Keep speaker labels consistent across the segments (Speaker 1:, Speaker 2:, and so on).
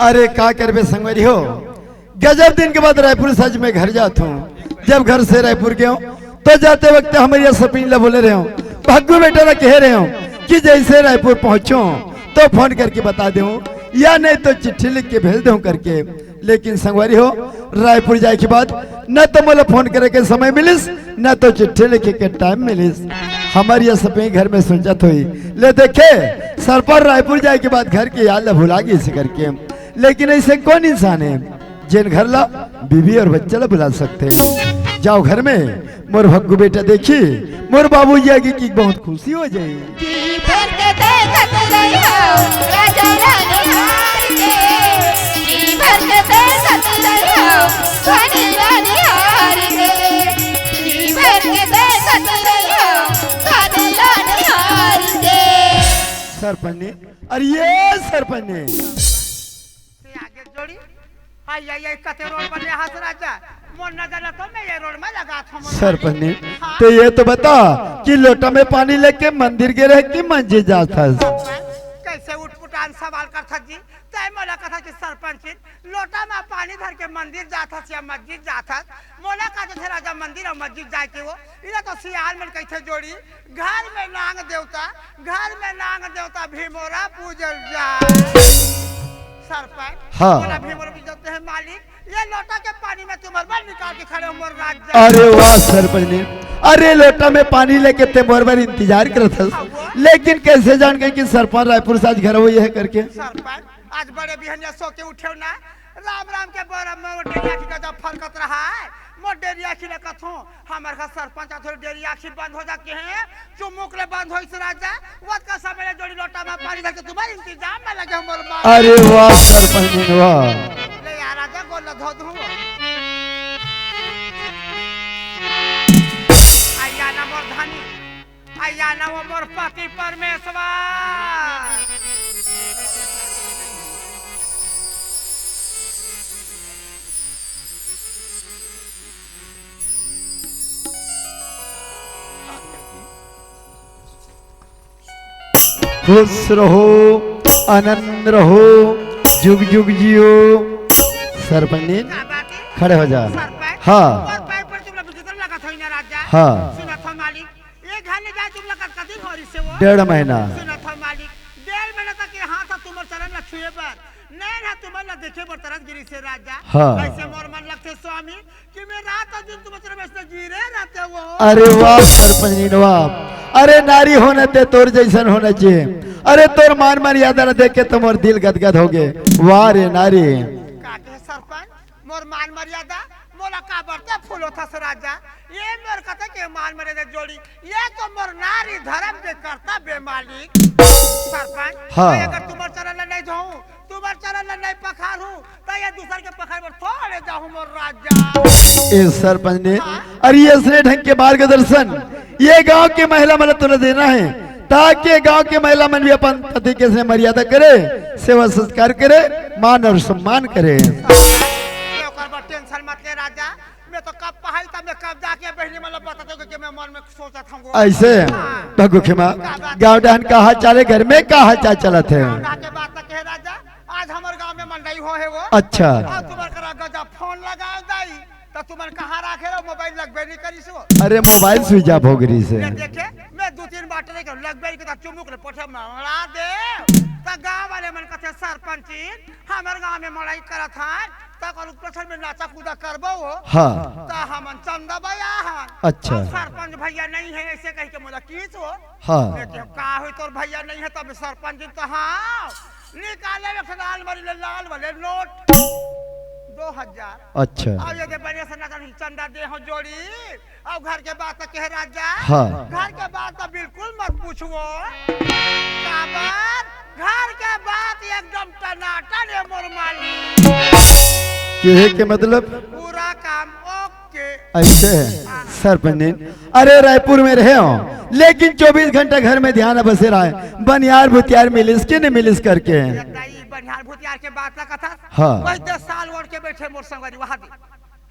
Speaker 1: अरे का करबे संगवारी हो, गजब दिन के बाद रायपुर सज में घर जाता हूँ। जब घर से रायपुर गया तो जाते वक्त हमारे सपिन ला बोले रहे हो, भग्गू बेटा ला कह रहे हो कि जैसे रायपुर पहुंचो तो फोन करके बता दो या नहीं तो चिट्ठी लिख के भेज दो करके। लेकिन संगवारी हो, रायपुर जाए के बाद न तो मोला फोन करे के समय मिलिस न तो चिट्ठी लिखे के टाइम मिलिस। हमारी यह सपी घर में सुलझत हुई ले देखे सर पर रायपुर जाए के बाद घर की याद भुला गई इसे करके। लेकिन ऐसे कौन इंसान है जिन घर ला बीवी और बच्चा ला बुला सकते। जाओ घर में मोर भग्गू बेटा देखी मोर बाबू जी आगे की बहुत खुशी हो जाए। सरपंच अरे ये सरपंच
Speaker 2: आगे जोड़ी आई कते रोड बने हाथ राजा मोर न जाना तो मैं ये रोड में लगा था।
Speaker 1: सरपंच तो ये तो बता कि लोटा में पानी लेके मंदिर गिरे कि मस्जिद जाता
Speaker 2: कैसे उठपुटान सवाल करता जी। तय मोला कथा कि सरपंच लोटा में पानी धर के मंदिर जाता या मस्जिद जाता। मोला कहते थे राजा मंदिर और मस्जिद जाए के वो इधर तो सियाल में कैसे जोड़ी घर में नांग देवता भीमोरा पूजल जाए। सरपंच
Speaker 1: हाँ
Speaker 2: भीमोरा पूजते हैं मालिक ये लोटा के पानी में तुम्हारे निकाल के खड़े मोर राजा।
Speaker 1: अरे वाह सरपंच ने, अरे लोटा में पानी लेके ते मोर बार इंतजार करत था। लेकिन कैसे जान गए कि सरपंच रायपुर से आज घर हुई है करके।
Speaker 2: सरपंच आज बड़े बिहनिया सो के उठे ना राम राम के बड़ा मोडेरिया की गजब फरकत रहा है। मोडेरिया की ने कथो हमार का सरपंच थोड़ी देरी आखी बंद हो जाके हैं चुमुक ले बंद होइस राजा वत का समय जोड़ी लोटा में पानी धर के तुम्हारे इंतजाम में लगे हमर मां।
Speaker 1: अरे वाह सरपंच वाह
Speaker 2: ले यार राजा गोल धो दूं आया ना मोर धनी आया ना वो मोर पति परमेश्वर।
Speaker 1: खुश रहो आनंद रहो जुग जुग जियो। सरपंच खड़े हो जा। हाँ हाँ 1.5 महीना देखे बरतरस गिरी से राजा। हाँ
Speaker 2: ऐसे मोर मन लगते स्वामी कि मैं रात और दिन तुम तरफ ऐसे गिरे रहते वो।
Speaker 1: अरे वाह सरपंच वाह, अरे नारी होने ते तोर जैसन होना चाहिए। अरे तोर मान मर्यादा देख के तो मोर दिल गदगद हो गए। वाह रे नारी
Speaker 2: काके सरपंच मोर मान मर्यादा मोला का बरते फूलो था राजा ये मोर कथे के मान मर्यादा जोड़ी ये तो मोर नारी धर्म के करता बेमालिक। सरपंच
Speaker 1: हाँ
Speaker 2: अगर तुम्हार चरण नहीं जाऊं तुम्हार चरण नहीं पखारूं तो ये दूसर के पखार पर थोड़े जाऊं मोर राजा।
Speaker 1: ए सरपंच ने अरे ये ढंग के मार्गदर्शन ये गांव के महिला मन तुझे देना है ताकि गांव के महिला मन भी अपन पति के से मर्यादा करे सेवा संस्कार करे मान और सम्मान करे।
Speaker 2: टेंशन मत ले राजा मैं तो कब पहाड़ तब मैं कब जाके बहनी मतलब बताते हो कि मैं मन में सोचा था
Speaker 1: ऐसे भगु खेमा गाँव डहन का हाल चाले घर में का हाल चाल चला थे।
Speaker 2: राजा आज हमारे गांव में मंडाई हो है वो
Speaker 1: अच्छा
Speaker 2: तुम्हारे गजब फोन लगा दाई तो तुम्हारे कहाँ रखे रहो मोबाइल लगबे नहीं करी सो।
Speaker 1: अरे मोबाइल स्विच ऑफ हो गई से
Speaker 2: देखे मैं 2-3 बार नहीं कर लगबे के चुमुक ले पोठे मारा दे तो गांव वाले मन कथे सरपंच हमारे गांव में मड़ाई करा था तक प्रथम में नाचा कूदा करबो
Speaker 1: हाँ
Speaker 2: तो हमन चंदा भैया
Speaker 1: अच्छा
Speaker 2: सरपंच भैया नहीं है ऐसे कह के मोला कीच हो
Speaker 1: हाँ
Speaker 2: का होई तोर भैया नहीं है तब सरपंच तो हाँ निकाले लाल वाले नोट 2000
Speaker 1: अच्छा
Speaker 2: अब ये बने से ना चंदा दे हो जोड़ी अब घर के बात कह राजा।
Speaker 1: हाँ
Speaker 2: घर के बात तो बिल्कुल मत पूछो घर के बात एकदम टनाटन है मोर माली
Speaker 1: के मतलब
Speaker 2: पूरा काम ओके
Speaker 1: ऐसे है सरपंच। अरे रायपुर में रहे हो लेकिन 24 घंटा घर में ध्यान बसे रहा है बनियार भुतियार मिलिस के नहीं मिलिस करके
Speaker 2: बनियार भुतियार के बात ना कथा
Speaker 1: हाँ
Speaker 2: वही 10 साल ओढ़ के बैठे मोर संगवारी वहां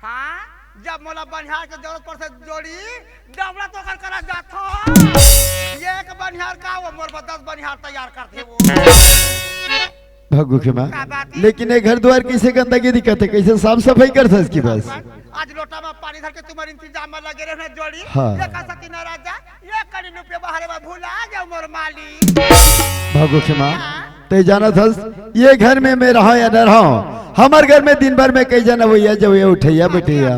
Speaker 2: हाँ जब मोला बनिहार के जरूरत पर से जोड़ी डबला तो कर करा जात एक बनिहार का वो मोर 10 बनिहार तैयार करते वो
Speaker 1: भग्गू के माँ
Speaker 2: का बात है?
Speaker 1: लेकिन ये घर द्वार किसे गंदगी दिक्कत है, कैसे साफ सफाई कर था इसकी बस।
Speaker 2: आज लोटा में पानी धर के तुम्हारे इंतजाम में लगे रहे जोड़ी
Speaker 1: हाँ।
Speaker 2: ये का सकी न राजा ये कड़ी रुपये बाहर में भूला जाओ मोर माली।
Speaker 1: भग्गू के माँ तो जाना था ये घर में मैं रहा या न रहा, हमारे घर में दिन भर में कई जना वही जब ये उठैया बैठैया।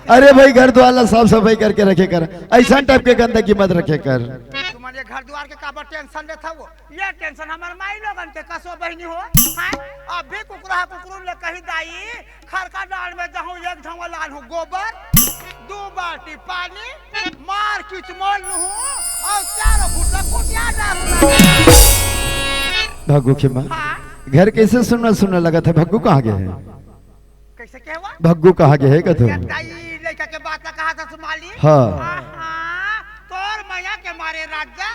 Speaker 1: अरे भाई घर द्वार साफ सफाई करके रखे कर, ऐसा टाइप के गंदगी मत रखे कर।
Speaker 2: तुम्हारे घर द्वार के काबर टेंशन लेता वो, ये टेंशन हमारे माई लोगन के कसो बहनी हो हैं। अब भी कुकरा कुकरू ले कही दाई खरका डाल में जाऊं एक ढंग लाल हूं गोबर 2 बाल्टी पानी मार किच मोल हूं और 4 फुट कुटिया डाल।
Speaker 1: भग्गू के माँ घर कैसे सुनना सुनने लगा था, भग्गू कहाँ गए हैं?
Speaker 2: कैसे क्या हुआ?
Speaker 1: भग्गू कहाँ गए है कथो?
Speaker 2: लड़का के बात कहा था सुमाली।
Speaker 1: हाँ।
Speaker 2: तोर मैया के मारे राजा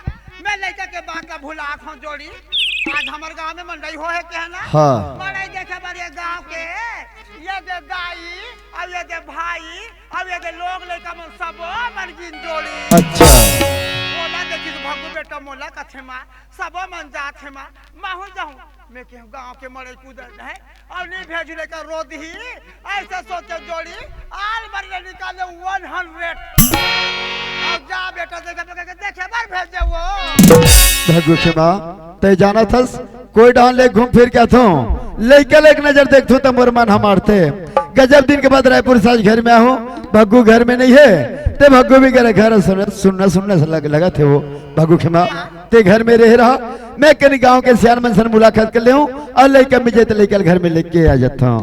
Speaker 2: मैं लड़का के बात का भूला हूं जोड़ी। आज हमारे गांव में मंडई हो है क्या ना?
Speaker 1: हाँ।
Speaker 2: मंडई देखे बड़े गांव के ये दे दाई अब ये दे भाई अब ये दे लोग लड़का मन सब मन गिन जोड़ी।
Speaker 1: अच्छा।
Speaker 2: बोला देखी भग्गू बेटा मोला कथे मां सब मन जात है मां माहू जाऊं मैं के गांव के मरे कूदर है और नहीं भेजले का रोद ही ऐसे सोचे जोड़ी आल मरने निकाले 100 अब जा बेटा देखे बार भेजे वो।
Speaker 1: भग्गू के माँ ते जाना था कोई डाल ले घूम फिर क्या थो लेकर एक नजर देख तो मोर मन हमार थे। गजब दिन के बाद रायपुर से आज घर में आऊं, भग्गू घर में नहीं है ते भग्गू भी घर सुनना से लगा थे वो। भग्गू के माँ ते घर में रह रहा, मैं कहीं गांव के सियार मन से मुलाकात कर ले हूं और लेकर मुझे तो लेकर घर में लेके आ जाता हूँ।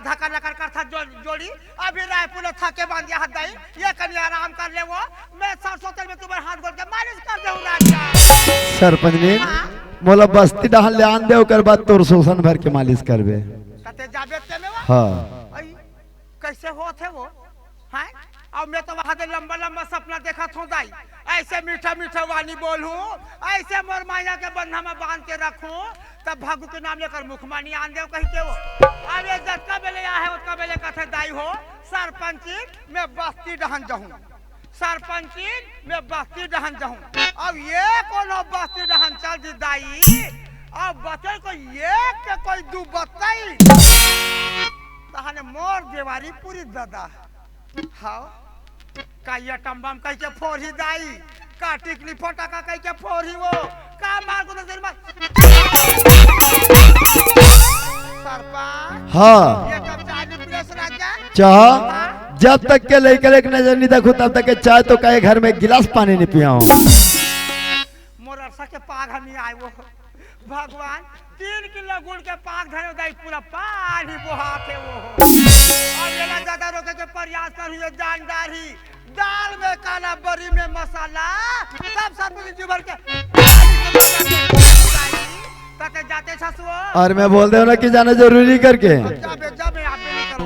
Speaker 2: धक्का लकर कर था जोड़ी अभी रायपुर थके बांध दिया हदाई ये कहीं आराम कर ले वो मैं सरसों तेल में तुम्हारे हाथ गोल के मालिश कर दूं राजा।
Speaker 1: सरपंच ने मोला बस्ती डाल ले आन दे ओकर बाद तोर शोषण भर के मालिश करबे
Speaker 2: कते जाबे ते में वो।
Speaker 1: हाँ।
Speaker 2: कैसे होते वो हैं और मैं तो वहां से लंबा लंबा सपना देखा था दाई ऐसे मीठा मीठा वाणी बोलूं ऐसे मोर माया के बंधा में बांध के रखूं तब भग्गू के नाम लेकर मुखमानी आन दे कहीं के वो। अब ये जटका बेले आ है उसका बेले कथे दाई हो सरपंची में बस्ती डहन जाऊं सरपंची में बस्ती डहन जाऊं अब ये कोनो बस्ती डहन चल दी दाई अब बचे को ये के कोई दू बताई तहने मोर देवारी पूरी दादा हाउ का ये टम्बम कह के फोड़ी दाई का टिकली फटाका कह के फोड़ी वो का मार को नजर मत सरपंच।
Speaker 1: हाँ।
Speaker 2: ये कब चाय प्रेस राजा
Speaker 1: चाह जब तक के लेकर एक नजर नहीं देखो तब तक के चाय तो कहे घर में गिलास पानी नहीं पिया
Speaker 2: मोर अरसा के पाग नहीं आए वो भगवान 3 किलो गुड़ के पाग धरे दाई पूरा पानी बहाते वो और ये ना ज्यादा रोके के प्रयास करूं ये जानदारी दाल में काला बड़ी में मसाला सब सब जी भर के तक जाते छसुओ
Speaker 1: और मैं बोल दे हो ना कि जाना जरूरी करके
Speaker 2: जाबे जाबे आप नहीं करो।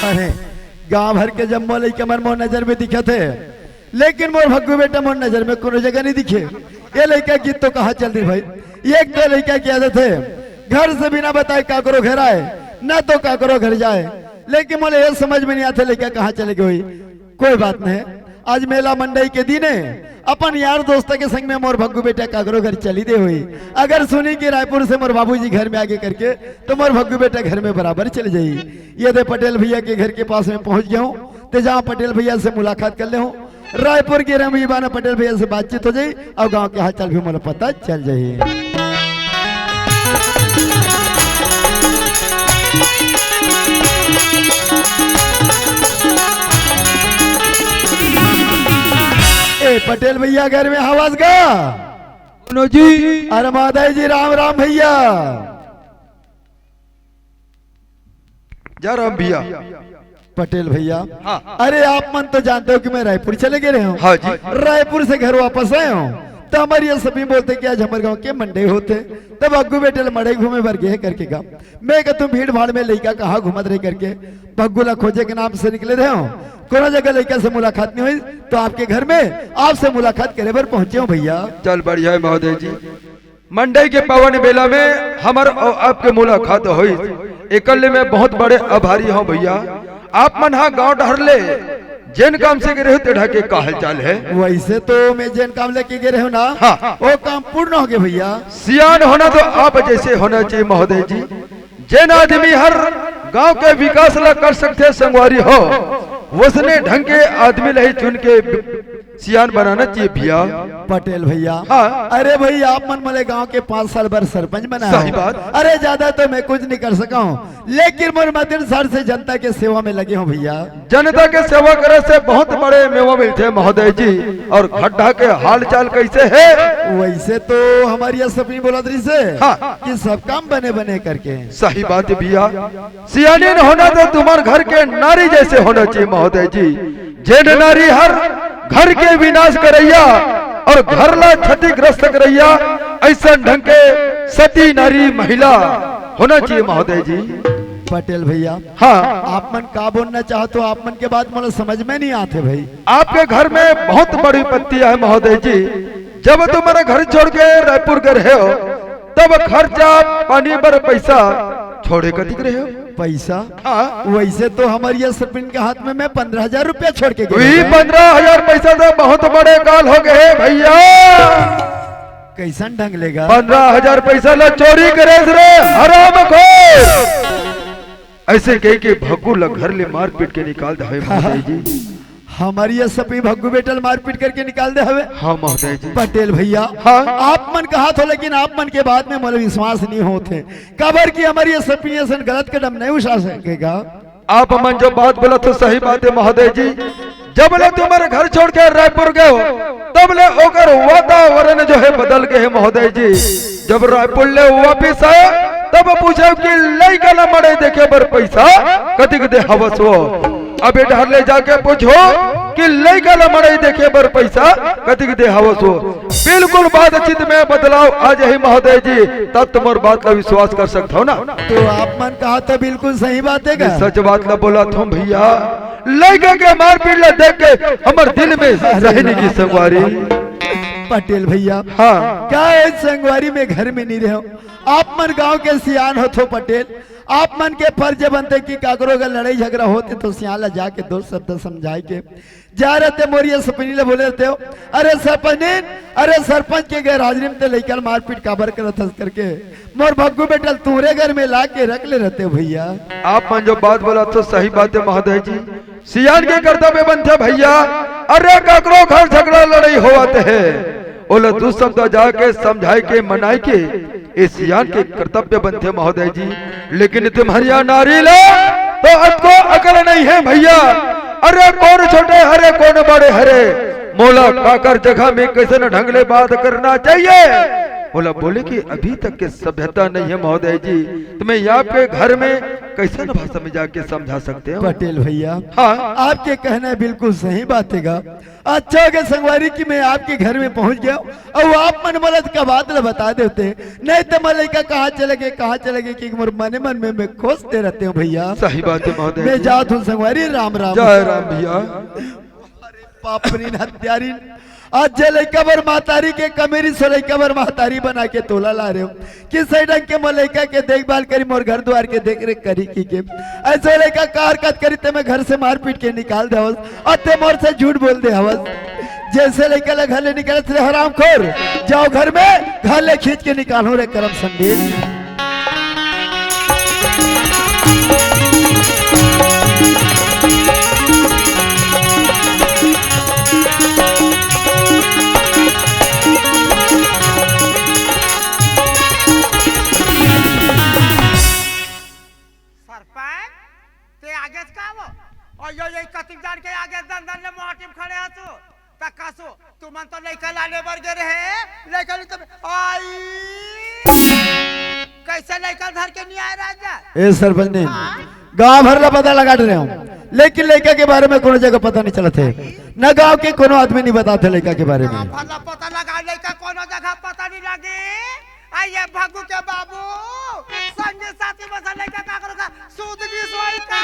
Speaker 1: अरे गांव भर के जब मोल के मन मोर नजर में दिखे थे लेकिन मोर भग्गू बेटा मोर नजर में कोनो जगह नहीं दिखे। ये लड़का गीत तो कहाँ चल रही भाई, एक तो लड़का की आदत है घर से बिना बताए का करो घर आए न तो का करो घर जाए, लेकिन मोले ये समझ में नहीं आते लड़का कहाँ चले गई। कोई बात नहीं, आज मेला मंडई के दिन है अपन यार दोस्त के संग में मोर भग्गू बेटा कागरो घर चली दे हुई। अगर सुनी कि रायपुर से मोर बाबूजी घर में आगे करके तो मोर भग्गू बेटा घर में बराबर चले जाई। ये दे पटेल भैया के घर के पास में पहुंच गया हूँ तो जहाँ पटेल भैया से मुलाकात कर ले हूँ, रायपुर के रमीबाना पटेल भैया से बातचीत हो जाई और गाँव के हालचाल भी मुझे पता चल जाये। पटेल भैया घर में आवाज गा जी। अरे माधव जी राम राम भैया।
Speaker 3: जा राम भैया।
Speaker 1: पटेल भैया
Speaker 3: हाँ।
Speaker 1: अरे आप मन तो जानते हो कि मैं रायपुर चले गए हूँ।
Speaker 3: हाँ जी।
Speaker 1: रायपुर से घर वापस आए हूँ तो हमारे ये सभी बोलते कि आज हमारे गांव के मंडे होते तब भग्गू बेटे मड़े घूमे भर गए करके गाँव मैं क्या तुम भीड़ भाड़ में लड़का कहाँ घूमत रहे करके भग्गू ला खोजे के नाम से निकले रहे हो। कोनो जगह लड़का से मुलाकात नहीं हुई तो आपके घर में आपसे मुलाकात करे पर पहुंचे हूँ भैया।
Speaker 3: चल बढ़िया है महोदय जी, मंडई के पावन बेला में हमार और आपके मुलाकात हुई एकल्ले में बहुत बड़े आभारी हो भैया। आप मन हा गाँव ढहरले जेन काम से गिरे हो तेढ़ा के का हाल चाल है?
Speaker 1: वैसे तो मैं जैन काम लेके गिरे हूँ ना,
Speaker 3: हाँ।
Speaker 1: वो काम पूर्ण हो गया भैया।
Speaker 3: सियान होना तो आप जैसे होना चाहिए महोदय जी। जेन आदमी हर गांव के विकास ला कर सकते संगवारी हो, उसने ढंग के आदमी ला ही चुन के सियान बनाना चाहिए भैया।
Speaker 1: पटेल भैया,
Speaker 3: हाँ।
Speaker 1: अरे भैया आप मन मले गांव के 5 साल भर सरपंच बना
Speaker 3: सही बात।
Speaker 1: अरे ज्यादा तो मैं कुछ नहीं कर सका हूँ, लेकिन मोर मदन सर से जनता के सेवा में लगे हूँ भैया।
Speaker 3: जनता के सेवा करे से बहुत बड़े मेवा मिलते हैं महोदय जी। और खड्डा के हाल चाल कैसे है?
Speaker 1: वैसे तो हमारी यह सपनी बोलादरी से
Speaker 3: हाँ।
Speaker 1: कि सब काम बने बने करके।
Speaker 3: सही बात है भैया। सियानी होना तो तुम्हारे घर के नारी जैसे होना चाहिए महोदय जी। जेन नारी हर घर के विनाश करैया और घर ला क्षतिग्रस्त करैया, ऐसा ढंग के सती नारी महिला होना चाहिए महोदय जी।
Speaker 1: पटेल भैया,
Speaker 3: हाँ।
Speaker 1: आप मन का बोलना चाहते हो? आप मन के बात मुझे समझ में नहीं आते भाई।
Speaker 3: आपके घर में बहुत बड़ी विपत्तियां है महोदय जी। जब तुम्हारा घर छोड़ के रायपुर गए हो, तब खर्चा पानी पर पैसा छोड़े कतिक रहे हो?
Speaker 1: पैसा?
Speaker 3: हाँ।
Speaker 1: वैसे तो हमारी यह सरपंच के हाथ में मैं 15,000 रुपया छोड़ के गया।
Speaker 3: 15,000 पैसा तो बहुत बड़े काल हो गए भैया।
Speaker 1: कैसन ढंग लेगा?
Speaker 3: 15,000 पैसा ला चोरी करे रे हराम खोर। ऐसे कह के भग्गू ला घर ले मार पीट के निकाल दे महोदय जी।
Speaker 1: हमारी यह सपी भग्गू बेटल मारपीट करके निकाल दे हवे।
Speaker 3: हाँ महोदय जी।
Speaker 1: पटेल भैया,
Speaker 3: हाँ।
Speaker 1: आप मन कहा था, लेकिन आप मन के बाद में मुझे विश्वास नहीं होते। कबर की हमारी यह सपी ऐसा गलत कदम नहीं उठा सकेगा।
Speaker 3: आप मन जो बात बोला तो सही बात है महोदय जी। जब ले तुम्हारे घर छोड़ के रायपुर गए हो, तब ले ओकर वातावरण जो है बदल गए है महोदय जी। जब रायपुर ले वापिस आए, तब पूछे कि लइका ला मड़े देखे बर पैसा कतिक दे हवस हो। अबे ढार ले जाके पूछो कि लइका ला मड़े देखे बर पैसा कतिक दे हवस हो। बिल्कुल बातचीत में बदलाव आ जाए महोदय जी, तब तुम्हारी बात का विश्वास कर सकते हो ना।
Speaker 1: तो आप मन कहा तो बिल्कुल सही बात है।
Speaker 3: सच बात ला बोला तुम भैया। लइका के मारपीट ला देख के हमारे दिल में रहने की संगवारी।
Speaker 1: पटेल भैया,
Speaker 3: हाँ।
Speaker 1: क्या है संगवारी में घर में नहीं रहो? आप मन गांव के सियान हो तो पटेल, आप मन के फर्ज बनते कि काकरो का लड़ाई झगड़ा होते तो सियाला जाके 2 शब्द समझाए के जा रहते। मोरिया सपनी ले बोले रहते हो, अरे सरपंच, अरे सरपंच के गैर हाजिरी में लेकर मारपीट काबर करत हंस करके मोर भग्गू बेटल तुम्हारे घर में ला के रख ले रहते हो भैया।
Speaker 3: आप मन जो बात बोला तो सही बात है महोदय जी। सियान के कर्तव्य बनते भैया। अरे काकरो घर झगड़ा लड़ाई होते है, ओला 2 शब्द जाके समझाए के मनाए के इस सियान के कर्तव्य बनते महोदय जी। लेकिन तुम्हारी नारी ला तो आपको अकल नहीं है भैया। अरे कौन छोटे हरे कौन बड़े हरे, मोला काकर जगह में कैसे न ढंग ले बात करना चाहिए। बोला बोले कि अभी तक के सभ्यता नहीं है महोदय जी। तुम्हें यहाँ पे घर में कैसे न भाषा में जाके समझा सकते हो?
Speaker 1: पटेल भैया,
Speaker 3: हाँ।
Speaker 1: आपके कहना बिल्कुल सही बात है। अच्छा हो गया संगवारी की मैं आपके घर में पहुंच गया और आप मन मलद का बात बता देते, नहीं तो मलिका कहाँ चले गए कि मने मन में मैं खोजते रहते हूँ भैया।
Speaker 3: सही बात है महोदय।
Speaker 1: मैं जात हूँ संगवारी। राम राम।
Speaker 3: जय राम भैया।
Speaker 1: पापरी हत्यारी आज लइका बर महतारी के कमेरी से लइका बर महतारी बना के तोला ला रहे हो कि सही ढंग के मलइका के देखभाल करी, मोर घर द्वार के देख रेख करी की के ऐसे लइका कार कत करी ते मैं घर से मार पीट के निकाल दे हवस और ते मोर से झूठ बोल दे हवस। जैसे लइका ला घर ले निकाले थे हराम खोर, जाओ घर में घर ले खींच के निकालो रे करम संदेश।
Speaker 2: और यो ये कतिक जान के आगे दन ले मोटिव खड़े हसु तकासु तुमन तो लइका लाले बरगे रहे लइका तुम आई कैसे लइका धर के नहीं आए राजा।
Speaker 1: ए सरपंच ने गांव भर ला पता लगा रहे हूं, लेकिन लइका के बारे में कोनो जगह पता नहीं चलत है, न गांव के कोनो आदमी नहीं बताते लइका के बारे में।
Speaker 2: भला पता लगा लइका कोनो जगह पता नहीं लगे। आइए भागू के बाबू संगे साथी बसा लइका का करो का सूद की सोई का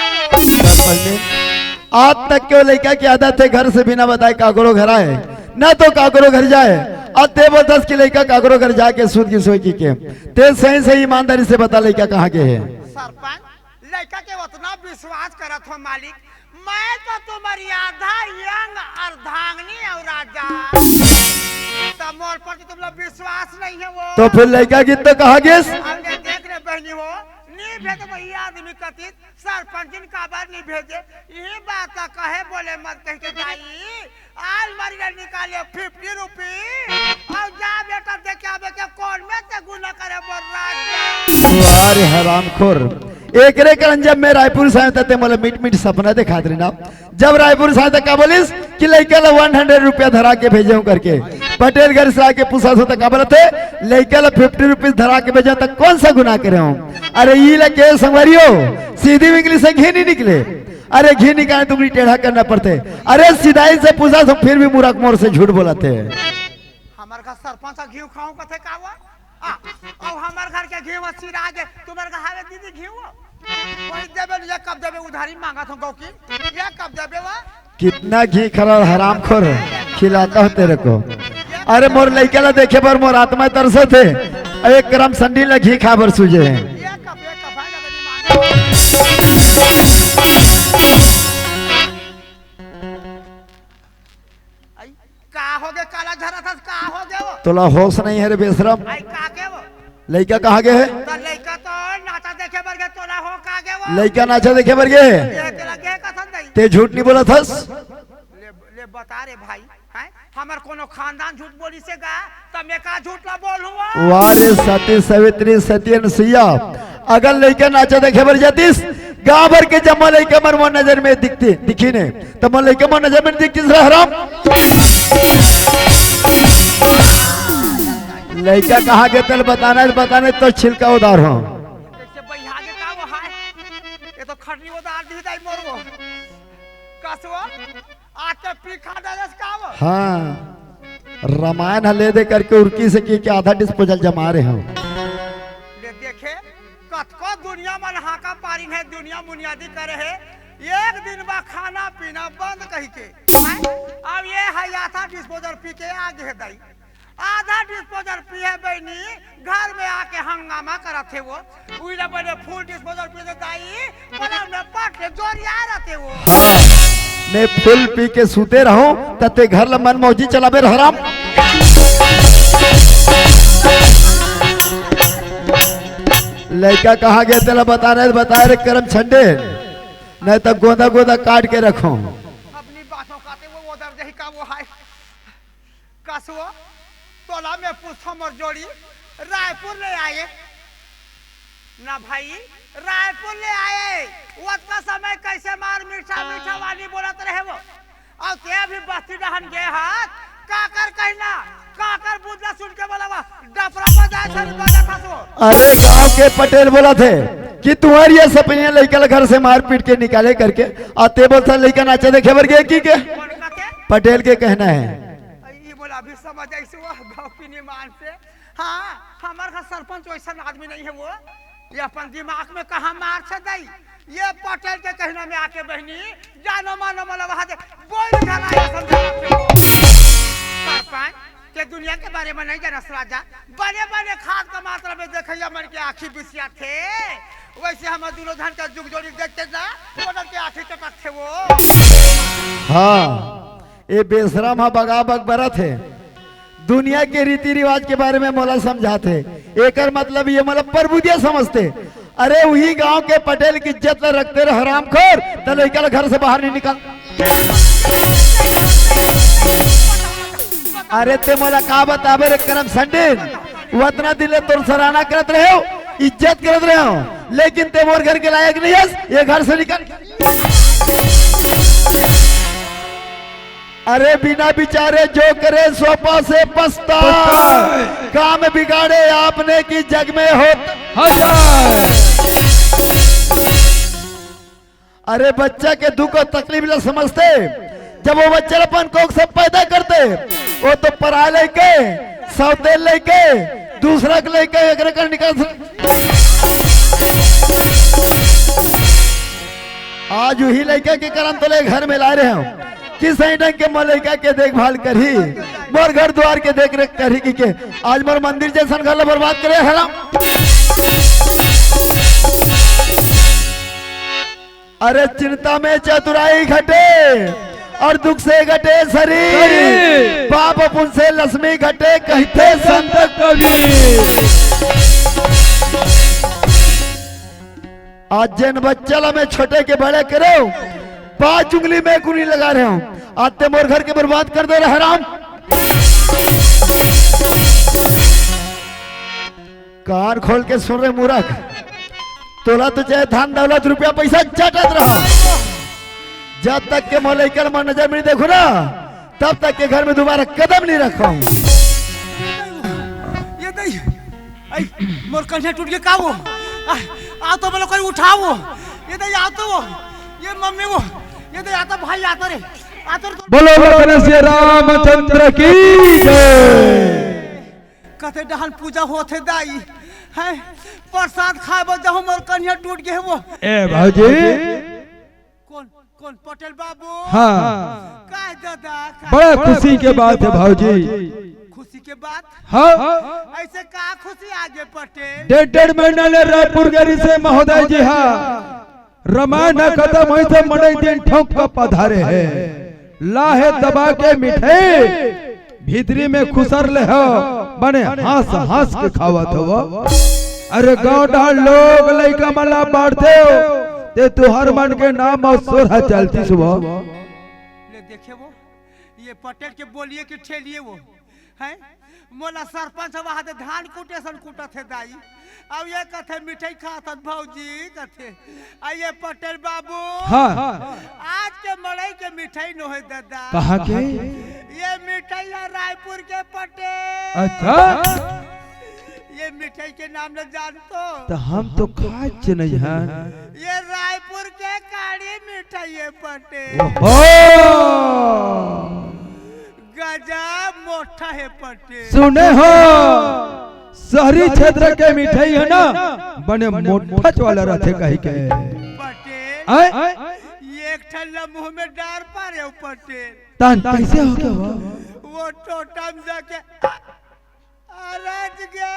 Speaker 1: आज तक क्यों लइका की आदत है घर से बिना बताए काकरो घर आए ना तो काकरो घर जाए और ते बोलतस की लइका काकरो घर जाके सूद की सोई की के ते सही ईमानदारी से बता लइका कहाँ के है।
Speaker 2: सरपंच विश्वास करत हो मालिक, मैं तो तुम्हारी आधा यंग अर्धांगनी और राजा, तब मोर पर तो तुम लोग विश्वास नहीं है वो।
Speaker 1: तो फिर लड़का गीत तो कहा गेस
Speaker 2: हमने देख रहे बहनी हो नहीं भेजे तो ये आदमी कथित सरपंच जिन काबर नहीं भेजे, ये बात कहे बोले मत कह के जाई आज मरी निकाले 50 रुपये और जा बेटा देखे आवे के कौन में से गुना करे बोल रहा
Speaker 1: अरे हरामखोर एक रे करन जब मैं रायपुर से आया ते मोला मीट मीट सपना दिखा रही ना। जब रायपुर से आया का बोलिस कि लड़का ला 100 रुपया धरा के भेजे करके पटेल घर से आके पूछा सो का बोलते लड़का ला 50 रुपीस धरा के भेजा तक कौन सा गुनाह करे हूँ। अरे ये लगे संवरियो सीधी इंग्लिश से घी नहीं निकले, अरे घी निकाले तुमने टेढ़ा करना पड़ते। अरे सिधाई से पूछा तो फिर भी मुरक मोर से झूठ बोलाते।
Speaker 2: हमार घर सरपंच घी खाऊं कथे कावा और हमार घर के घी सिरा गे तुम्हारे घर हावे दीदी घी वही देबे ये कब देबे उधारी मांगा था गौकी ये कब देबे वा
Speaker 1: कितना घी खरा हरामखोर खिलाता हो तेरे को। अरे मोर लड़के ला देखे पर मोर आत्मा तरसे थे एक क्रम संडी ला घी खाबर सूझे हैं।
Speaker 2: ये कब आएगा बनी मांगा का हो गए काला झरा था का हो गए वो
Speaker 1: तोला होश नहीं है रे बेशरम।
Speaker 2: आई का के वो
Speaker 1: लड़का कहाँ गए है?
Speaker 2: तो लड़का तो नाचा देखे बर गए तोला हो का गे वो
Speaker 1: लड़का नाचा देखे बर गए
Speaker 2: ये तेरा के कथन नहीं
Speaker 1: ते झूठ नहीं बोला थस।
Speaker 2: ले बता रे भाई हैं हमार कोनो खानदान झूठ बोली से गा त मैं का झूठ ला बोल हुआ।
Speaker 1: वारे सती सवित्री सत्यन सिया अगर लड़का नाचा देखे बर जातीस गाँव भर के जमा लड़का मर वो नजर में दिखती दिखी ने तो मन लड़का मर नजर में दिखती हराम। लड़का कहाँ के तल बताने तो छिलका उधार हो
Speaker 2: कैसे बैहा के का वो है ये तो खटनी उधार दी दाई मोर वो कसवा आके पी खा दस का वो।
Speaker 1: हाँ रामायण ले दे करके उर्की से की आधा डिस्पोजल जमा रहे हो।
Speaker 2: ले देखे कतको दुनिया मन हाका पारी है दुनिया बुनियादी करे है एक दिन बा खाना पीना बंद कही के अब ये है आधा डिस्पोजल पी के आगे है दाई आधा डिस्पोजल पिए बहनी घर में आके हंगामा करते वो उइला बने फुल डिस्पोजल पी दे दाई पलंग में पट के जोरिया रहते वो।
Speaker 1: मैं फुल पी के सूते रहूं तते घर ला मन मौजी चलाबे हराम। लड़का कहाँ गए तेला बता रहे करम छंडे नहीं तब गोदा गोदा काट के रखो।
Speaker 2: अपनी बातों काते वो उधर जही का वो है कसो तोला में पूछो मोर जोड़ी रायपुर ले आए ना भाई रायपुर ले आए वक्त का समय कैसे मार मीठा मीठा वाली बोलत रहे वो और ते भी बस्ती डहन गए हाथ काकर कहना काकर बुदला सुन के बोला डफरा बजाए सर बजा था तो।
Speaker 1: अरे गांव के पटेल बोला थे कि तुम्हारी ये सपनिया लड़का घर से मार पीट के निकाले करके आते बोलता लड़का नाचे देखे बर गए की के पटेल के कहना है
Speaker 2: ये बोला अभी समझ ऐसे वो गाँव की निमान से हाँ हमारे घर सरपंच वैसा आदमी नहीं है वो ये अपन दिमाग में कहाँ मार से दई ये पटेल के कहना में आके बहनी जानो मानो मला वहां दे बोल घराया सरपंच के दुनिया के बारे में नहीं जाना राजा बड़े बड़े खाद का मात्रा में देखिए मन के आँखी बिसिया थे वैसे हम दोनों धन का जुग जोड़ी देखते ना उधर के आँखी चटक थे वो।
Speaker 1: हाँ ये बेशरम हा बगा बग बरत है दुनिया के रीति रिवाज के बारे में मोला समझाते एक मतलब ये मतलब प्रभुदिया समझते। अरे वही गांव के पटेल की इज्जत रखते रहे हरामखोर तो लड़का घर से बाहर नहीं निकल। अरे ते मोला का बताबे रे करम संडे उतना दिले तोर सराहना करत रहे हो इज्जत करत रहे हो लेकिन ते मोर घर के लायक नहीं है ये घर से निकल। अरे बिना बिचारे जो करे सोपा से पछता काम बिगाड़े आपने की जग में हो। अरे बच्चा के दुख और तकलीफ ला समझते जब वो बच्चा अपन कोख से पैदा करते वो तो पढ़ा लेके सौतेल लेके दूसरा के लेके अगर कर निकाल। आज वही लड़का के कारण तो ले घर में ला रहे हो किस ढंग के मलैका के देखभाल करी मोर घर द्वार के देख रेख करी के आज मोर मंदिर जैसा घर बर्बाद करे हराम। अरे चिंता में चतुराई घटे और दुख से घटे शरीर,
Speaker 3: शरीर।
Speaker 1: पाप पुण्य से लक्ष्मी घटे कहते संत कबीर। आज जन बच्चा में छोटे के बड़े करो, 5 उंगली में कुनी लगा रहे हो, आते मोर घर के बर्बाद कर दे रहे राम। कान खोल के सुन रहे मूर्ख, तोला तो चाहे धन दौलत रुपया पैसा चटत रहा, जब तक के मौलिकर में नजर में देखो ना तब तक के घर में दोबारा कदम नहीं रखा हूं।
Speaker 2: ये दई आई मोर कन्या टूट के का वो आ तो बोलो कोई उठाओ, ये दई आ तो वो, ये मम्मी वो, ये दई आता भाई आता रे, आता रे।
Speaker 3: बोलो लखन श्री रामचंद्र की जय।
Speaker 2: कथे डहन पूजा होते दाई है, प्रसाद खाबो जहो मोर कन्या टूट गए वो।
Speaker 3: ए भाजी
Speaker 2: कौन कौन पटेल बाबू?
Speaker 3: हाँ
Speaker 2: काय दादा
Speaker 3: बड़ा खुशी के बात है भाजी।
Speaker 2: खुशी के बात?
Speaker 3: हाँ
Speaker 2: ऐसे का खुशी आगे पटेल?
Speaker 3: 1.5 महीना ले रायपुर गरी से महोदय जी हाँ रामायण खत्म हुई से मने दिन ठोक का पधारे है, लाहे दबा के मिठाई भीतरी में खुसर ले हो बने हंस हंस के खावत हो। अरे गांव डाल लोग लइका मला बांटते हो ते तुहर मन के नाम और सोरहा चलती सुबह।
Speaker 2: ले देखे वो ये पटेल के बोलिए कि ठेलिए वो है, मोला सरपंच वहां से धान कूटे सन कूटत है दाई, अब ये कथे मिठाई खात भौजी कथे आ ये पटेल बाबू।
Speaker 3: हाँ
Speaker 2: आज के मड़ई के मिठाई न है दादा।
Speaker 3: कहाँ के?
Speaker 2: ये मिठाई है रायपुर के पटेल।
Speaker 3: अच्छा
Speaker 2: ये मिठाई के नाम न जानतो?
Speaker 3: तो हम तो खाच नहीं हैं।
Speaker 2: ये रायपुर के काड़ी मिठाई है पटेल, गजब मोटा है पटेल।
Speaker 3: सुने हो शहरी क्षेत्र के मिठाई है ना बने मोटा वाला रहते कहीं के
Speaker 2: पटेल। ये एक ठल्ला मुंह में डार पारे हो पटेल।
Speaker 3: तान कैसे हो गया
Speaker 2: वो टोटम जाके अरज गया।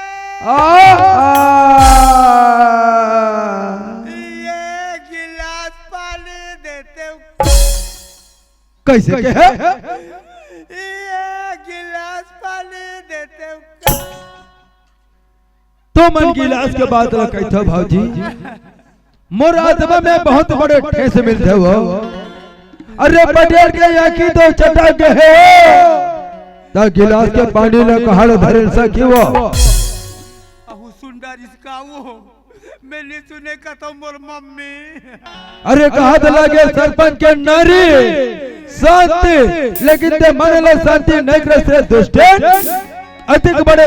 Speaker 2: ये गिलास पानी देते
Speaker 3: कैसे के है?
Speaker 2: ये गिलास पानी देते
Speaker 3: तो मन गिलास के बात कहते भाजी मोर आत्मा में बहुत बड़े ठेस मिलते हो। अरे पटेल के याकी तो चटा के है ता गिलास के पानी ने कहाड़ धरे सकी वो।
Speaker 2: अहू सुंदर इसका वो मैंने सुने का तो मोर मम्मी।
Speaker 3: अरे कहा तो लगे सरपंच के नारी शांति, लेकिन ते मन ले शांति नहीं करे से दुष्ट अधिक बड़े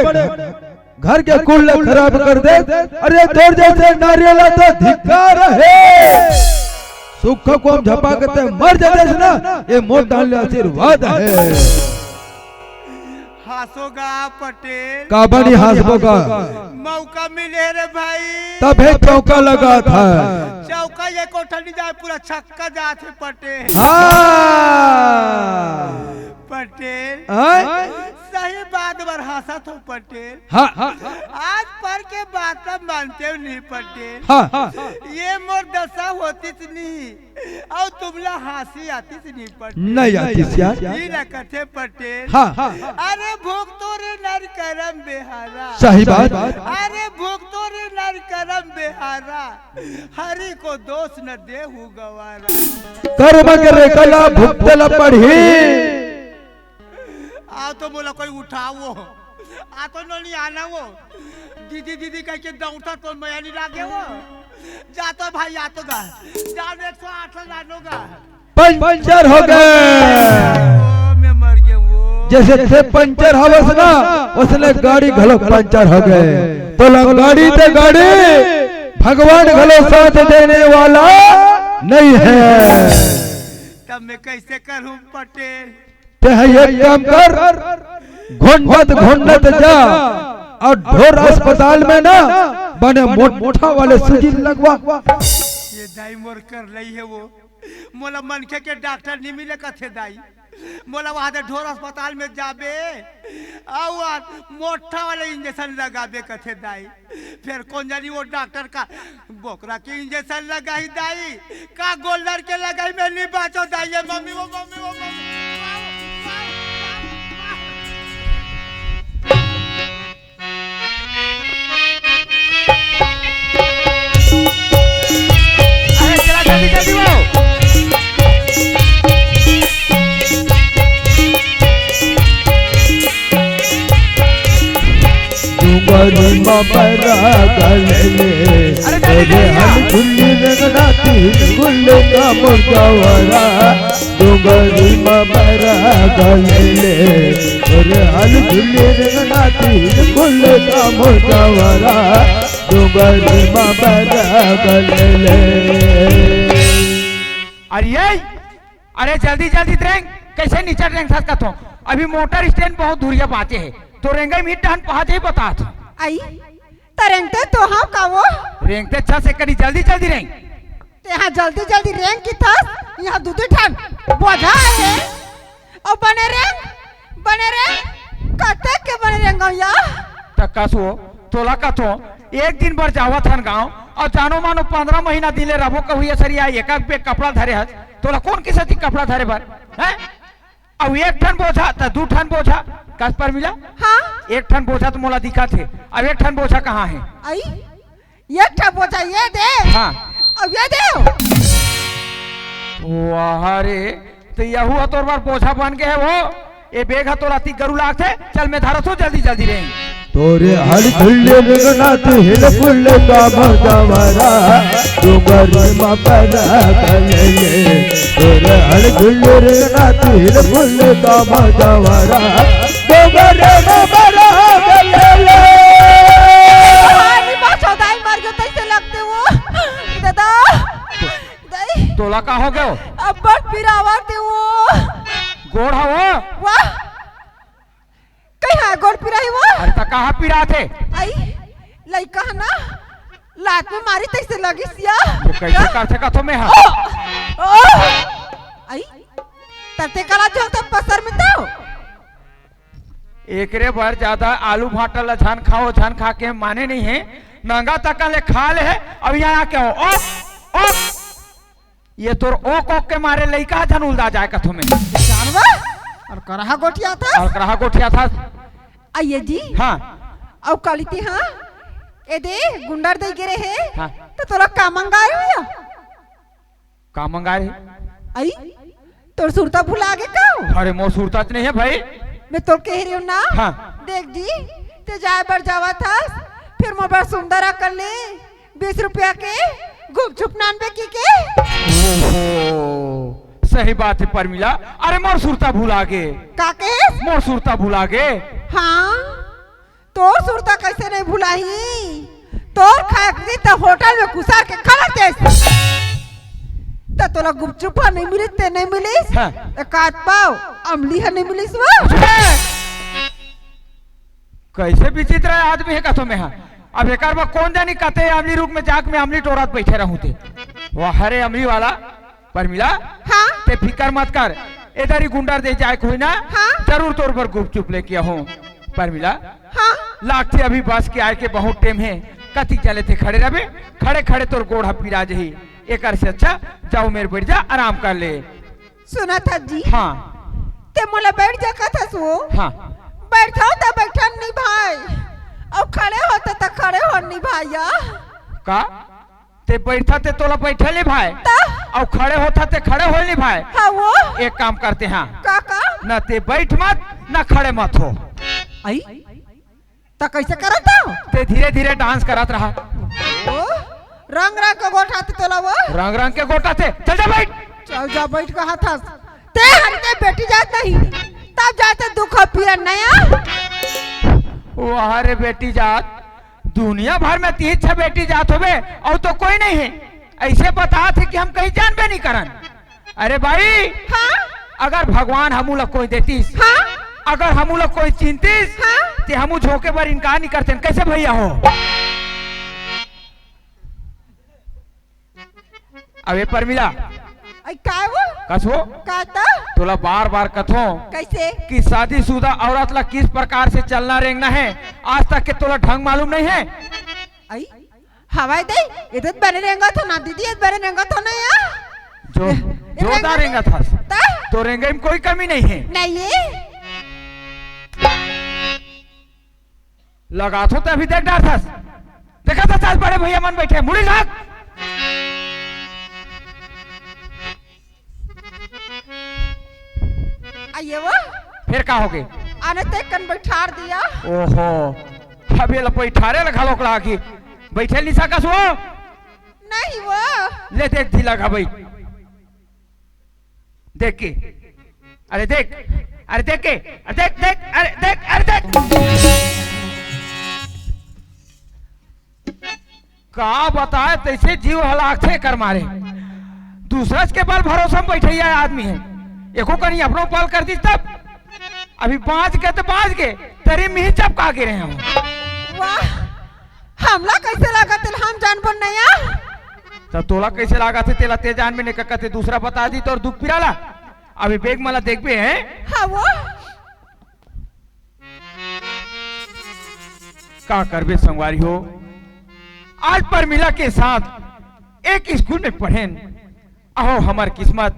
Speaker 3: घर के कुल खराब कर दे। अरे तोड़ जैसे नारियल तो धिक्कार है, सुख को हम झपा करते मर जाते ना, ये मोट डालने आशीर्वाद है।
Speaker 2: हंसोगा पटेल?
Speaker 3: का बनी हंसोगा?
Speaker 2: मौका मिले रे भाई
Speaker 3: तभी चौका लगा था।
Speaker 2: चौका ये कोठली जाए पूरा छक्का जाते पटेल।
Speaker 3: हाँ
Speaker 2: पटेल सही बात बर हंसा तो पटेल।
Speaker 3: हाँ
Speaker 2: आज पर के बात मानते हो नहीं पटेल।
Speaker 3: हाँ
Speaker 2: ये मोर दशा होती नहीं और तुमला हंसी आती नहीं पटेल।
Speaker 3: नहीं आती यार।
Speaker 2: ये न कथे पटेल।
Speaker 3: हाँ
Speaker 2: अरे भूख तो रे नर करम बेहारा।
Speaker 3: सही बात।
Speaker 2: अरे भूख तो रे नर करम बेहारा, हरि को दोष न देहु गवारा।
Speaker 3: कर्म करे कला भुगतल पढ़ी।
Speaker 2: आ तो बोला कोई उठाओ, आ तो नहीं आना वो दीदी दीदी कह के दौड़ता तो मैं नहीं लागे वो। जा तो भाई आ तो गा जा 108 लानोगा।
Speaker 3: पंचर हो गए
Speaker 2: मैं मर गया वो।
Speaker 3: जैसे थे पंचर हवस ना उसने गाड़ी घलो पंचर हो गए। तो गाड़ी ते गाड़ी भगवान घलो साथ देने वाला नहीं है।
Speaker 2: तब मैं कैसे करूं पटेल?
Speaker 3: एक काम कर, घुंडत जा और ढोर अस्पताल में ना बने मोटा वाले सुजी लगवा।
Speaker 2: ये दाई मोर कर रही है वो, मोला मनखे के डॉक्टर नहीं मिले कथे दाई। मोला वहां से ढोर अस्पताल में जाबे और मोटा वाले इंजेक्शन लगाबे कथे दाई। फिर कौन जानी वो डॉक्टर का बोकरा के इंजेक्शन लगाई दाई का गोल्डर के लगाई मैं नहीं बाचो दाई। मम्मी वो मम्मी वो
Speaker 4: अरे चला जल्दी जल्दी वो
Speaker 3: डूंगरी बरा गले अरे हम खुली रंगनाती गुल का मुर्दावरा डूंगरी बरा गले अरे हम खुली रंगनाती गुल का मुर्दावरा डूंगरी बरा गले।
Speaker 4: अरे जल्दी जल्दी ट्रेन कैसे नीचे ट्रेन सकता हो? अभी मोटर स्टैंड बहुत दूरिया बाते है तो रेंगे मीट टहन पहुंचे ही बता था
Speaker 5: आई तरंगते तो हाँ का वो
Speaker 4: रेंगते अच्छा से करी जल्दी जल्दी रेंग
Speaker 5: ते यहाँ जल्दी जल्दी रेंग की था यहाँ दूधी ठान बोझा है और बने रेंग कते के बने रेंग या
Speaker 4: तकासो तोला का तो एक दिन भर जावा था गांव और जानो मानो 15 महीना दिले रबो का हुई सरिया एक एक पे कपड़ा धरे हस तोला कौन किस कपड़ा धरे भर हैं? अब एक ठन बोझा तो 2 ठन बोझा कस पर मिला।
Speaker 5: हाँ
Speaker 4: एक ठन बोझा तो मोला दिखा थे अब एक ठन बोझा कहाँ है?
Speaker 5: आई एक ठा बोझा ये दे
Speaker 4: हाँ
Speaker 5: अब ये दे
Speaker 4: वाह रे तो यहू है तोर बार बोझा बन के है वो ये बेग है तोरा ती गरु लाग थे चल मैं धारा सो जल्दी जल्दी रहेंगे
Speaker 3: तोरे हर खुले रंगनाथ हिल फुल का भजावरा डूंगरी बरा गले तोरे हर खुले रंगनाथ हिल फुल का भजावरा डूंगरी बरा गले।
Speaker 5: पानी बचाओ दाई मर गए तैसे लगते वो दादा दाई
Speaker 4: तोला का हो गयो
Speaker 5: अब बड़ पिरावाते वो
Speaker 4: गोड़ है वो
Speaker 5: वाह कहीं गोड़ पिराई वो
Speaker 4: अरे तो कहाँ पिरा थे
Speaker 5: आई लइका है ना लात में मारी तैसे लगी सिया
Speaker 4: तो कैसे कर सका तो मैं हाँ
Speaker 5: आई तते कला जो तब पसर में तो
Speaker 4: एक रे बार ज्यादा आलू भाटा छान खाओ छान खा के माने नहीं है महंगा तक ले खा ले है अब यहाँ क्या हो ओ ये तोर ओक के मारे लइका झन उलदा जाए कथो में
Speaker 5: जानवा और करहा गोठिया था
Speaker 4: और कहा गोठिया था
Speaker 5: आइए जी
Speaker 4: हाँ
Speaker 5: अब कालिती हाँ ए दे गुंडर दे गिरे है
Speaker 4: हाँ
Speaker 5: तो तोरा का मंगाए हो
Speaker 4: का मंगाए
Speaker 5: आई तोर सुरता भुला गे का
Speaker 4: अरे मोर सुरता नहीं है भाई
Speaker 5: मैं तो कह रही हूँ ना
Speaker 4: हाँ
Speaker 5: देख जी ते जाए बर जावा था फिर मोबाइल सुंदर कर ले 20 रुपया के गुपचुप नान पे की के
Speaker 4: ओहो सही बात है परमिला अरे मोर सुरता भुला गे
Speaker 5: का के
Speaker 4: मोर सुरता भुला गे
Speaker 5: हाँ तो सुरता कैसे नहीं भुलाई तोर खाए तो होटल में कुसार के खा लेते तो तोला गुपचुप नहीं मिली ते नहीं मिलीस
Speaker 4: हाँ।
Speaker 5: एक आध पाव अमली है नहीं मिलीस वो
Speaker 4: कैसे विचित्र है आदमी है कथो में हाँ अब एक बार कौन जानी कहते हैं अमली रूप में जाक में अमली टोरात बैठे रहूं थे वो हरे अमली वाला परमिला
Speaker 5: हाँ
Speaker 4: ते फिकर मत कर इधर ही गुंडर दे जाए कोई ना
Speaker 5: हाँ।
Speaker 4: जरूर तोर पर गुपचुप लेके आऊं परमिला
Speaker 5: हाँ
Speaker 4: लाख थे अभी बस के आए के बहुत टाइम है कति चले थे खड़े रहे खड़े खड़े तोर गोड़ा पीरा जही एक से अच्छा जाओ मेरे बैठ जा आराम कर ले
Speaker 5: सुना था जी
Speaker 4: हाँ
Speaker 5: ते मोला बैठ जा कथा सो
Speaker 4: हाँ
Speaker 5: बैठाओ तो बैठन नहीं भाई अब खड़े होते तो खड़े हो नहीं भैया
Speaker 4: का ते बैठा ते तोला बैठे ले भाई और खड़े होता ते खड़े हो ले भाई
Speaker 5: हाँ वो
Speaker 4: एक काम करते हैं
Speaker 5: काका
Speaker 4: न ते बैठ मत न खड़े मत हो
Speaker 5: आई तो कैसे करता
Speaker 4: ते धीरे धीरे डांस करत रहा
Speaker 5: ओ रंग रंग के गोठाते तोला वो
Speaker 4: रंग रंग के गोटा थे चल जा बैठ
Speaker 5: चल जा बैठ कहा था ते हरते बेटी जात नहीं तब जाते दुख पीरा नया
Speaker 4: वाह रे बेटी जात दुनिया भर में 3-6 बेटी जात होवे और तो कोई नहीं है ऐसे बता थे कि हम कहीं जानबे नहीं करन अरे भाई
Speaker 5: हाँ
Speaker 4: अगर भगवान हमू लोग कोई देतीस
Speaker 5: हाँ
Speaker 4: अगर हमू लोग कोई चिंतीस
Speaker 5: हाँ
Speaker 4: ते हमू झोंके पर इनकार नहीं करते कैसे भैया हो अबे परमिला
Speaker 5: आई काय वो
Speaker 4: कसो
Speaker 5: कहता
Speaker 4: तोला बार बार कथो
Speaker 5: कैसे
Speaker 4: कि शादीशुदा औरत ला किस प्रकार से चलना रेंगना है, आज तक के तोला ढंग मालूम नहीं है।
Speaker 5: आई हवाई दे इधर बने रहेंगा तो ना दीदी इधर बने रहेंगा तो ना यार
Speaker 4: जो जोरदार रेंगा था
Speaker 5: ता
Speaker 4: तो रेंगे में कोई कमी नहीं है।
Speaker 5: नहीं ये
Speaker 4: लगा तो अभी देख डार था, देखा था साल बड़े भैया मन बैठे मुड़ी लाग।
Speaker 5: आइए वो
Speaker 4: फिर का होगे
Speaker 5: आने ते कन बैठार दिया।
Speaker 4: ओहो अबे लपई ठारे लखा लोकला की बैठे नहीं सका सो
Speaker 5: नहीं वो
Speaker 4: ले देख ढीला का भाई देख के अरे देख अरे देख के अरे देख देख अरे देख अरे देख का बताए तैसे जीव हलाक थे कर मारे दूसरा के बाल भरोसा में बैठे है आदमी है एको कहीं अपनों पाल कर दी तब अभी बाज के तो बाज के तेरे मिही चपका गिरे हम।
Speaker 5: वाह हमला कैसे लगा तेल हम जान बन नया
Speaker 4: तो तोला कैसे लगा थे तेला ते जान में ने कहते दूसरा बता दी तो और दुख पिराला अभी बेग मला देख पे हैं।
Speaker 5: हाँ वो
Speaker 4: का करबे संगवारी हो आज परमिला के साथ एक स्कूल में पढ़े अहो हमार किस्मत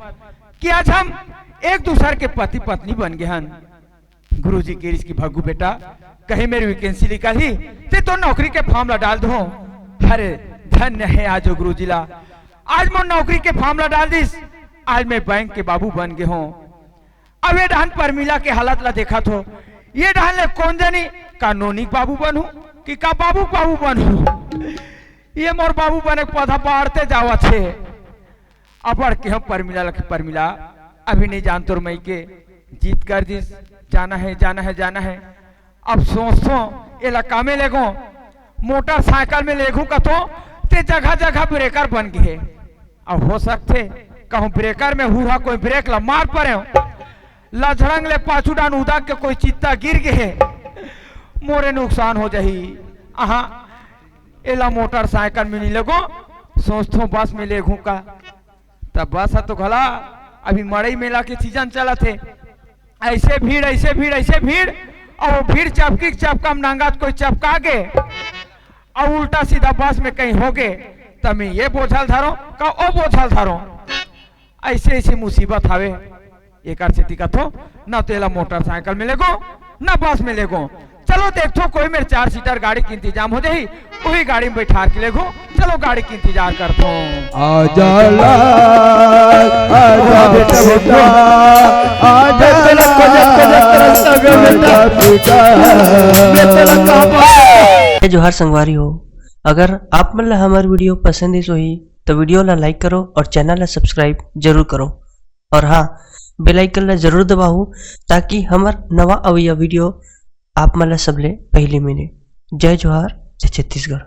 Speaker 4: कि आज हम एक दूसरे के पति पत्नी बन गए हन। गुरुजी के की भग्गू बेटा कहीं मेरी वैकेंसी निकाली ते तो नौकरी के फॉर्म ला डाल दो। अरे धन्य है आज गुरुजी ला आज मैं नौकरी के फॉर्म ला डाल दिस आज मैं बैंक के बाबू बन गए हूँ। अब ये डान परमिला के हालत ला देखा तो ये डान ले कौन जानी कानूनी बाबू बनू कि का बाबू बाबू बनू ये मोर बाबू बने पौधा बाढ़ते जावा थे अब के हम परमिला अभी नहीं जान तो मैं के जीत कर दिस जाना है जाना है जाना है। अब सोचो इलाका में लेगो मोटरसाइकिल में लेगू कतो ते जगह जगह ब्रेकर बन गए। अब हो सकते कहूँ ब्रेकर में हुआ कोई ब्रेक ला मार पड़े लझड़ंग ले पाछू डान उदा के कोई चित्ता गिर गए मोरे नुकसान हो जाही। आहा एला मोटरसाइकिल में नहीं लगो सोचतो बस में लेगू का तब बस है तो भला अभी मड़ई मेला के सीजन चला थे ऐसे भीड़ ऐसे भीड़ ऐसे भीड़ और भीड़ चपकी चपका नांगा कोई चपका गे और उल्टा सीधा बस में कहीं हो गए तब मैं ये बोझल धारो का ओ बोझल धारो ऐसे ऐसी मुसीबत हवे एक दिक्कत हो ना तेला मोटरसाइकिल में लेगो ना बस में लेगो। चलो देखो कोई मेरे 4 सीटर गाड़ी की इंतजाम हो जाए वही गाड़ी में बैठा के लेगो। चलो गाड़ी की इंतजार करता हूँ।
Speaker 3: आजा आजा बेटा बेटा आजा
Speaker 6: जय जोहार संगवारी हो। अगर आप मन ला हमार वीडियो पसंद है सोही तो वीडियो ला लाइक करो और चैनल ला सब्सक्राइब जरूर करो और हाँ बेल आइकन ला जरूर दबाओ ताकि हमार नवा अवैया वीडियो आप मन ला सबले पहले मिले। जय जोहार जय छत्तीसगढ़।